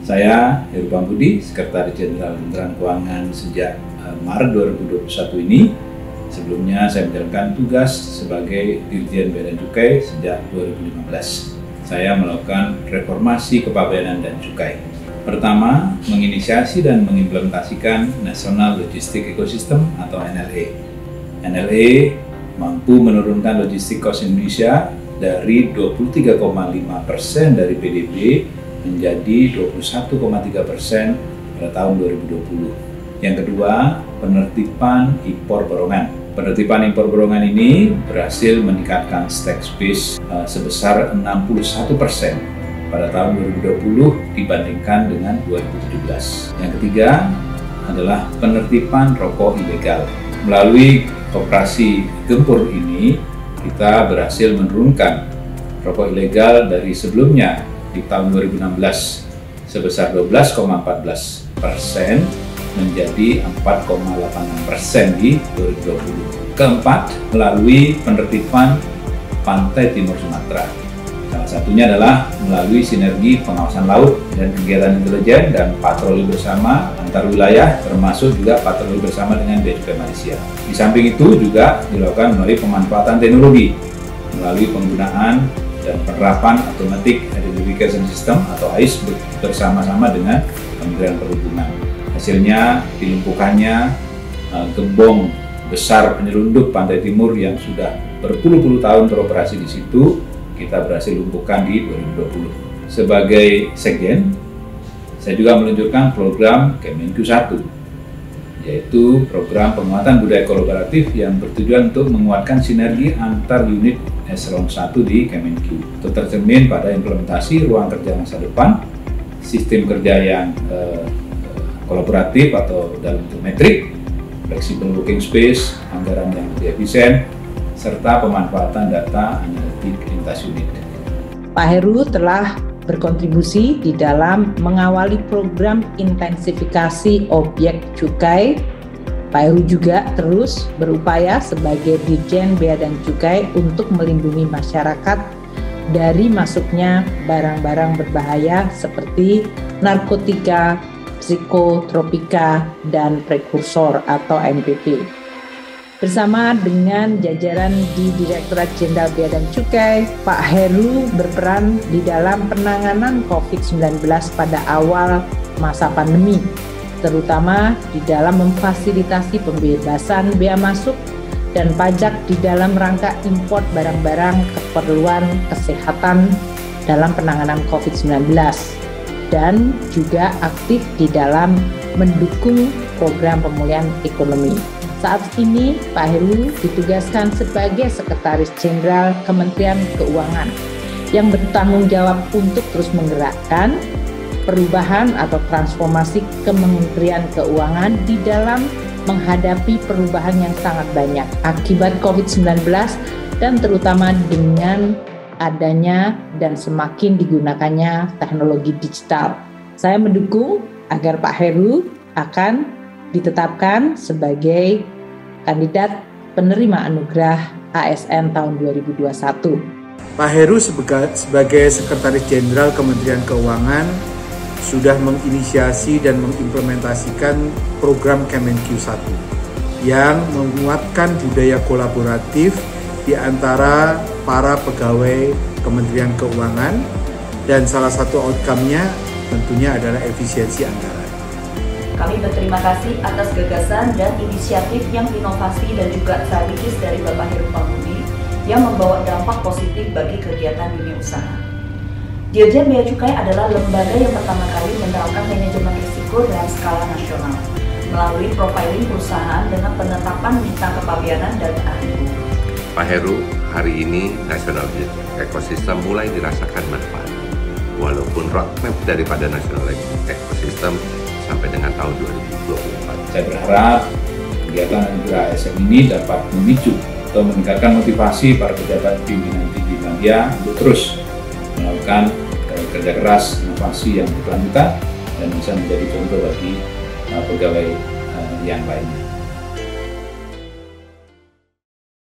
Saya Heru Pambudi, Sekretaris Jenderal Kementerian Keuangan sejak Maret 2021 ini. Sebelumnya saya menjalankan tugas sebagai Dirjen Bea dan Cukai sejak 2015. Saya melakukan reformasi kepabeanan dan cukai. Pertama, menginisiasi dan mengimplementasikan National Logistic Ecosystem atau NLE. NLE mampu menurunkan logistik cost Indonesia dari 23,5% dari PDB menjadi 21,3% pada tahun 2020. Yang kedua, penertiban impor borongan. Penertiban impor borongan ini berhasil meningkatkan tax base sebesar 61% pada tahun 2020 dibandingkan dengan 2017. Yang ketiga adalah penertiban rokok ilegal. Melalui operasi gempur ini, kita berhasil menurunkan rokok ilegal dari sebelumnya di tahun 2016 sebesar 12,14% menjadi 4,86% di 2020. Keempat, melalui penertiban pantai timur Sumatera. Salah satunya adalah melalui sinergi pengawasan laut dan kegiatan intelijen dan patroli bersama antar wilayah, termasuk juga patroli bersama dengan Bea Cukai Malaysia. Di samping itu juga dilakukan melalui pemanfaatan teknologi, melalui penggunaan dan penerapan Automatic Identification System atau AIS bersama-sama dengan Kementerian Perhubungan. Hasilnya dilumpuhkannya gembong besar penyelundup pantai timur yang sudah berpuluh-puluh tahun beroperasi di situ, kita berhasil lumpuhkan di 2020. Sebagai Sekjen, saya juga meluncurkan program Kemenq 1, yaitu program penguatan budaya kolaboratif yang bertujuan untuk menguatkan sinergi antar unit Eselon 1 di Kemenq. Itu tercermin pada implementasi ruang kerja masa depan, sistem kerja yang kolaboratif atau dalam bentuk metrik, flexible working space, anggaran yang lebih efisien, serta pemanfaatan data analitik lintas unit. Pak Heru telah berkontribusi di dalam mengawali program intensifikasi objek cukai. Pak Heru juga terus berupaya sebagai Dirjen Bea dan Cukai untuk melindungi masyarakat dari masuknya barang-barang berbahaya seperti narkotika, psikotropika, dan prekursor atau NPP. Bersama dengan jajaran di Direktorat Jenderal Bea dan Cukai, Pak Heru berperan di dalam penanganan COVID-19 pada awal masa pandemi, terutama di dalam memfasilitasi pembebasan bea masuk dan pajak di dalam rangka impor barang-barang keperluan kesehatan dalam penanganan COVID-19, dan juga aktif di dalam mendukung program pemulihan ekonomi. Saat ini, Pak Heru ditugaskan sebagai Sekretaris Jenderal Kementerian Keuangan yang bertanggung jawab untuk terus menggerakkan perubahan atau transformasi Kementerian Keuangan di dalam menghadapi perubahan yang sangat banyak akibat COVID-19 dan terutama dengan adanya dan semakin digunakannya teknologi digital. Saya mendukung agar Pak Heru akan ditetapkan sebagai kandidat penerima anugerah ASN tahun 2021. Pak Heru sebagai Sekretaris Jenderal Kementerian Keuangan sudah menginisiasi dan mengimplementasikan program Kemenq 1 yang menguatkan budaya kolaboratif di antara para pegawai Kementerian Keuangan, dan salah satu outcome-nya tentunya adalah efisiensi anggaran. Kami berterima kasih atas gagasan dan inisiatif yang inovasi dan juga strategis dari Bapak Heru Pambudi yang membawa dampak positif bagi kegiatan dunia usaha. Dirjen Bea Cukai adalah lembaga yang pertama kali menerapkan manajemen risiko dalam skala nasional melalui profiling perusahaan dengan penetapan bintang kepabeanan dan ahli. Pak Heru, hari ini National Ecosystem mulai dirasakan manfaat, walaupun roadmap daripada National Ecosystem sampai dengan tahun 2024. Saya berharap kegiatan anugerah ASN ini dapat memicu atau meningkatkan motivasi para pejabat pimpinan tinggi media untuk terus melakukan kerja keras, inovasi yang berkelanjutan dan bisa menjadi contoh bagi pegawai yang lainnya.